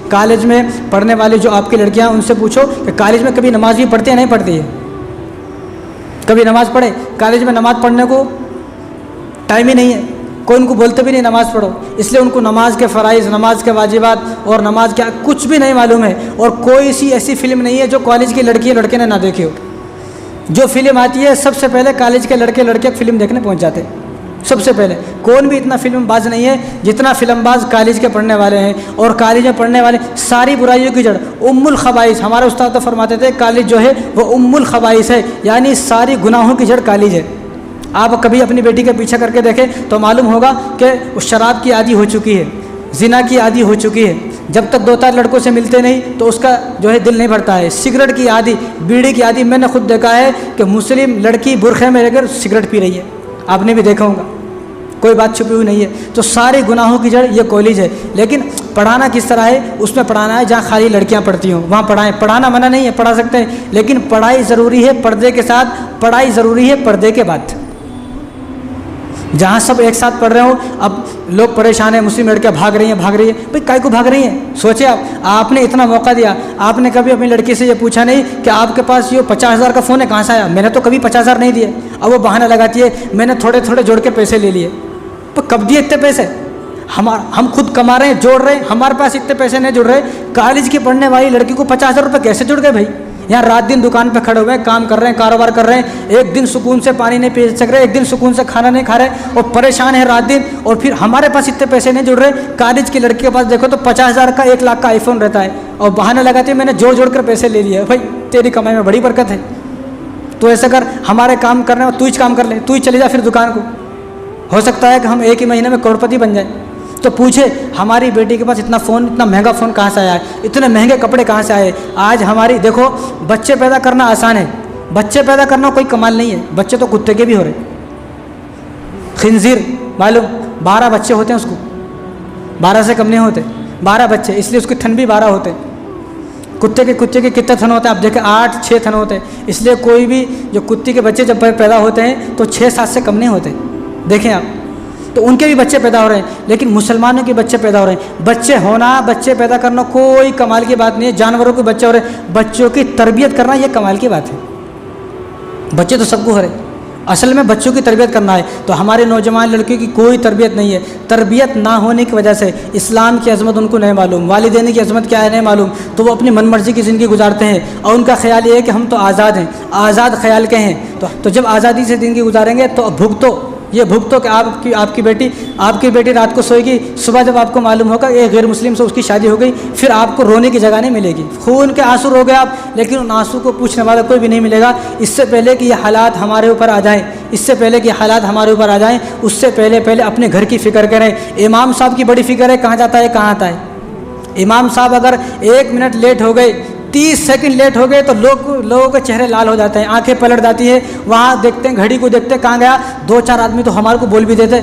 College में पढ़ने वाली जो आपकी लड़कियां, उनसे पूछो कि कॉलेज में कभी नमाज भी पढ़ती है नहीं पढ़ती है? कभी नमाज पढ़े? कॉलेज में नमाज पढ़ने को टाइम ही नहीं है, कोई उनको बोलते भी नहीं नमाज़ पढ़ो, इसलिए उनको नमाज के फ़राइज़, नमाज के वाजिबात और नमाज क्या कुछ भी नहीं मालूम है। और कोई सी ऐसी फ़िल्म नहीं है जो कॉलेज की लड़की लड़के ने ना देखी हो। जो फिल्म आती है सबसे पहले कॉलेज के लड़के लड़के फिल्म देखने पहुंच जाते हैं सबसे पहले। कौन भी इतना फिल्म बाज नहीं है जितना फिल्मबाज कॉलेज के पढ़ने वाले हैं। और कॉलेज में पढ़ने वाले सारी बुराइयों की जड़ उम्मुल खबाइस, हमारे उस्ताद तो फरमाते थे कॉलेज जो है वो उम्मुल खबाइस है, यानी सारी गुनाहों की जड़ कॉलेज है। आप कभी अपनी बेटी के पीछे करके देखें तो मालूम होगा कि उस शराब की आदी हो चुकी है, जिना की आदी हो चुकी है, जब तक 2-4 लड़कों से मिलते नहीं तो उसका जो है दिल नहीं भरता है। सिगरेट की आदी, बीड़ी की आदी, मैंने खुद देखा है कि मुस्लिम लड़की बुरखे में रहकर सिगरेट पी रही है, आपने भी देखा होगा, कोई बात छुपी हुई नहीं है। तो सारे गुनाहों की जड़ ये कॉलेज है। लेकिन पढ़ाना किस तरह है? उसमें पढ़ाना है जहाँ खाली लड़कियाँ पढ़ती हों, वहाँ पढ़ाएं। पढ़ाना मना नहीं है, पढ़ा सकते हैं, लेकिन पढ़ाई ज़रूरी है पर्दे के साथ, पढ़ाई ज़रूरी है पर्दे के बाद। जहाँ सब एक साथ पढ़ रहे हो, अब लोग परेशान हैं, मुस्लिम लड़कियाँ भाग रही हैं भाई काय को भाग रही हैं? सोचे आपने इतना मौका दिया, आपने कभी अपनी लड़की से ये पूछा नहीं कि आपके पास ये 50,000 का फ़ोन है कहाँ से आया? मैंने तो कभी 50,000 नहीं दिए। अब वो बहाना लगाती है मैंने थोड़े थोड़े जोड़ के पैसे ले लिए। तो कब दिए इतने पैसे? हम खुद कमा रहे हैं, जोड़ रहे हैं, हमारे पास इतने पैसे नहीं जुड़ रहे। कॉलेज की पढ़ने वाली लड़की को 50,000 रुपये कैसे जुड़ गए भाई? यहाँ रात दिन दुकान पे खड़े हुए हैं, काम कर रहे हैं, कारोबार कर रहे हैं, एक दिन सुकून से पानी नहीं पी सक रहे, एक दिन सुकून से खाना नहीं खा रहे और परेशान है रात दिन। और फिर हमारे पास इतने पैसे नहीं जुड़ रहे। कॉलेज की लड़की के पास देखो तो 50,000 का 1 लाख का आईफोन रहता है और बहाना लगाते हैं मैंने जोड़ कर पैसे ले लिए। भाई तेरी कमाई में बड़ी बरकत है, तो ऐसा कर, हमारे काम करने में तू ही काम कर ले, तू ही चले जा फिर दुकान को। हो सकता है कि हम एक ही महीने में करोड़पति बन जाए। तो पूछे हमारी बेटी के पास इतना फ़ोन, इतना महंगा फ़ोन कहाँ से आया है? इतने महंगे कपड़े कहाँ से आए? आज हमारी देखो, बच्चे पैदा करना आसान है, बच्चे पैदा करना कोई कमाल नहीं है। बच्चे तो कुत्ते के भी हो रहे। खिंजीर मालूम 12 बच्चे होते हैं उसको, 12 से कम नहीं होते, 12 बच्चे, इसलिए उसके थन भी 12 होते हैं। कुत्ते के कितने थन होते हैं आप देखें? 8-6 थन होते हैं। इसलिए कोई भी जो कुत्ते के बच्चे जब पैदा होते हैं तो 6-7 से कम नहीं होते, देखें आप। तो उनके भी बच्चे पैदा हो रहे हैं, लेकिन मुसलमानों के बच्चे पैदा हो रहे हैं। बच्चे होना, बच्चे पैदा करना कोई कमाल की बात नहीं है। जानवरों के बच्चे हो रहे हैं, बच्चों की तरबियत करना ये कमाल की बात है। बच्चे तो सबको हो रहे हैं, असल में बच्चों की तरबियत करना है। तो हमारे नौजवान लड़कियों की कोई तरबियत नहीं है। तरबियत ना होने की वजह से इस्लाम की अज़मत उनको नहीं मालूम, वालिदैन की अज़मत क्या है नहीं मालूम, तो वो अपनी मनमर्जी की ज़िंदगी गुजारते हैं और उनका ख्याल ये है कि हम तो आज़ाद हैं, आज़ाद ख्याल के हैं। तो जब आज़ादी से ज़िंदगी गुजारेंगे तो भुगतो, ये भुगतो कि आपकी बेटी रात को सोएगी, सुबह जब आपको मालूम होगा एक गैर मुस्लिम से उसकी शादी हो गई, फिर आपको रोने की जगह नहीं मिलेगी। खून के आंसू रोगे आप, लेकिन उन आंसू को पूछने वाला कोई भी नहीं मिलेगा। इससे पहले कि ये हालात हमारे ऊपर आ जाएं, उससे पहले अपने घर की फ़िक्र करें। इमाम साहब की बड़ी फ़िक्र है, कहाँ जाता है कहाँ आता है। इमाम साहब अगर 1 मिनट लेट हो गए, 30 सेकंड लेट हो गए तो लोगों के चेहरे लाल हो जाते हैं, आंखें पलट जाती है। वहाँ देखते हैं, घड़ी को देखते हैं, कहाँ गया? 2-4 आदमी तो हमारे को बोल भी देते,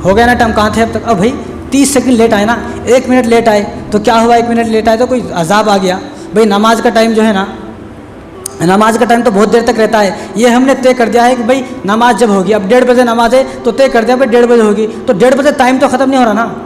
हो गया ना टाइम, कहाँ थे अब तक? अब भाई 30 सेकंड लेट आए ना, 1 मिनट लेट आए तो क्या हुआ? 1 मिनट लेट आए तो कोई अजाब आ गया? भाई नमाज का टाइम जो है ना, नमाज का टाइम तो बहुत देर तक रहता है। ये हमने तय कर दिया है कि भाई नमाज जब होगी, अब 1:30 बजे नमाज है तो तय कर दिया भाई 1:30 बजे होगी, तो 1:30 बजे टाइम तो ख़त्म नहीं हो रहा ना।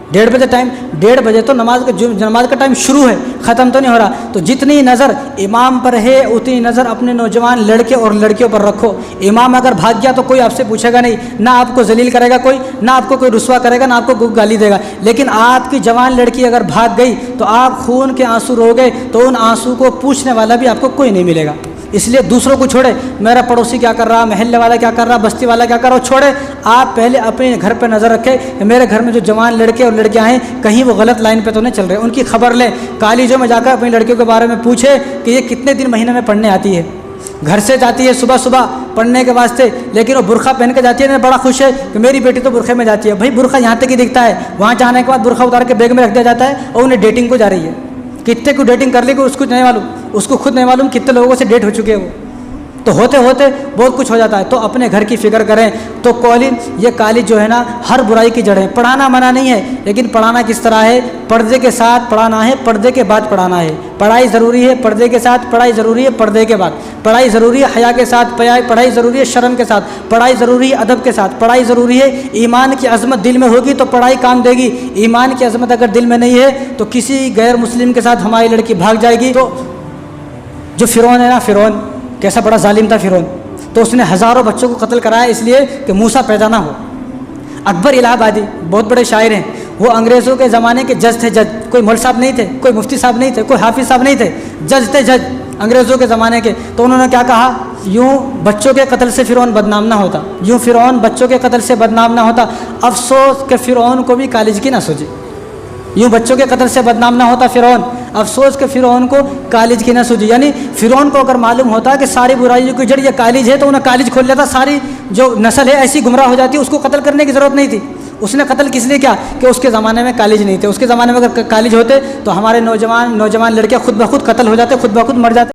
1:30 बजे टाइम, 1:30 बजे तो नमाज का टाइम शुरू है, ख़त्म तो नहीं हो रहा। तो जितनी नज़र इमाम पर है उतनी नज़र अपने नौजवान लड़के और लड़कियों पर रखो। इमाम अगर भाग गया तो कोई आपसे पूछेगा नहीं, ना आपको जलील करेगा कोई, ना आपको कोई रुस्वा करेगा, ना आपको कोई गाली देगा। लेकिन आपकी जवान लड़की अगर भाग गई तो आप खून के आंसू रोगे तो उन आंसू को पूछने वाला भी आपको कोई नहीं मिलेगा। इसलिए दूसरों को छोड़े, मेरा पड़ोसी क्या कर रहा, महल्ले वाला क्या कर रहा, बस्ती वाला क्या कर रहा, छोड़े। आप पहले अपने घर पर नज़र रखें, मेरे घर में जो जवान लड़के और लड़कियां हैं कहीं वो गलत लाइन पे तो नहीं चल रहे, उनकी खबर लें। कॉलेजों में जाकर अपनी लड़कियों के बारे में पूछे कि ये कितने दिन महीने में पढ़ने आती है। घर से जाती है सुबह सुबह पढ़ने के वास्ते, लेकिन वो बुरखा पहन के जाती है ना, बड़ा खुश है कि मेरी बेटी तो बुरखे में जाती है। भाई बुरखा यहाँ तक ही दिखता है, वहाँ जाने के बाद बुरखा उतार के बैग में रख दिया जाता है और उन्हें डेटिंग को जा रही है। कितने को डेटिंग कर ली उसको नहीं मालूम, उसको खुद नहीं मालूम कितने लोगों से डेट हो चुके हैं वो। तो होते होते बहुत कुछ हो जाता है। तो अपने घर की फिक्र करें। तो कॉलेज, ये कॉलेज जो है ना हर बुराई की जड़ है। पढ़ाना मना नहीं है, लेकिन पढ़ाना किस तरह है? पर्दे के साथ पढ़ाना है, पर्दे के बाद पढ़ाना है। पढ़ाई ज़रूरी है, पर्दे के साथ पढ़ाई ज़रूरी है, पर्दे के बाद पढ़ाई ज़रूरी है, हया के साथ पढ़ाई ज़रूरी है, शर्म के साथ पढ़ाई ज़रूरी है, अदब के साथ पढ़ाई ज़रूरी है। ईमान की अज़मत दिल में होगी तो पढ़ाई काम देगी। ईमान की अज़मत अगर दिल में नहीं है तो किसी गैर मुस्लिम के साथ हमारी लड़की भाग जाएगी। तो जो फ़िरौन है ना, फ़िरौन कैसा बड़ा जालिम था फ़िरौन, तो उसने हज़ारों बच्चों को कत्ल कराया इसलिए कि मूसा पैदा ना हो। अकबर इलाहाबादी बहुत बड़े शायर हैं, वो अंग्रेज़ों के ज़माने के जज थे। जज कोई मौलवी साहब नहीं थे, कोई मुफ्ती साहब नहीं थे, कोई हाफिज़ साहब नहीं थे, जज थे, जज अंग्रेज़ों के ज़माने के। तो उन्होंने क्या कहा, यूँ बच्चों के कत्ल से फ़िरौन बदनाम ना होता, यूँ फ़िरौन बच्चों के कत्ल से बदनाम ना होता। अफसोस के फ़िरौन को भी कॉलेज की ना सूझी। यूँ बच्चों के कत्ल से बदनाम ना होता फ़िरौन, अफसोस के फ़िरौन को कॉलेज की ना सूझी। यानी फ़िरौन को अगर मालूम होता कि सारी बुराइयों की जड़ ये कॉलेज है तो उन्हें कॉलेज खोल लेता, सारी जो नस्ल है ऐसी गुमराह हो जाती, उसको कत्ल करने की ज़रूरत नहीं थी। उसने कत्ल किस लिए किया कि उसके ज़माने में कॉलेज नहीं थे। उसके ज़माने में अगर कॉलेज होते तो हमारे नौजवान लड़के खुद ब खुद कत्ल हो जाते, खुद ब खुद मर जाते।